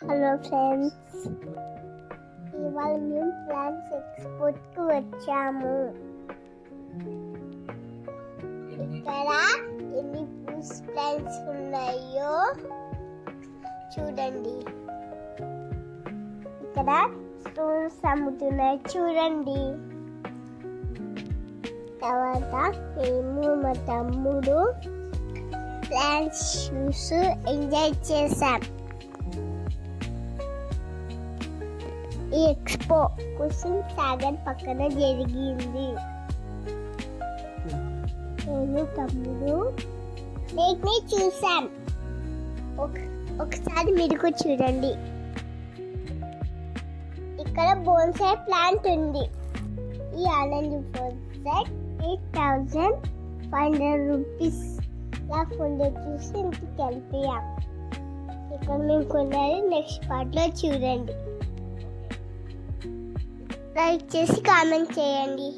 Hello friends, ఇవాళ మేము plants ఎక్స్పోర్ట్కి వచ్చాము. ఇక్కడ ఎన్ని ప్లాంట్స్ ఉన్నాయో చూడండి. ఇక్కడ స్టోన్స్ అమ్ముతున్నాయి చూడండి. తర్వాత మేము మా తమ్ముడు ప్లాంట్స్ చూసి ఎంజాయ్ చేశాం. ఈ ఎక్స్పో కుసుమ్ సాగర్ పక్కన జరిగింది. నేను తమ్ముడు ని చూసాం. ఒకసారి మీరు కూడా చూడండి. ఇక్కడ బోన్సాయ్ ప్లాంట్ ఉంది. ఈ ఆనంద్ సెట్ 8,500 రూపీస్ లేకుండా చూసి ఇంటికి వెళ్ళిపోయాం. ఇక్కడ మేము కొన్నది నెక్స్ట్ పార్ట్లో చూడండి. లైక్ చేసి కామెంట్ చేయండి.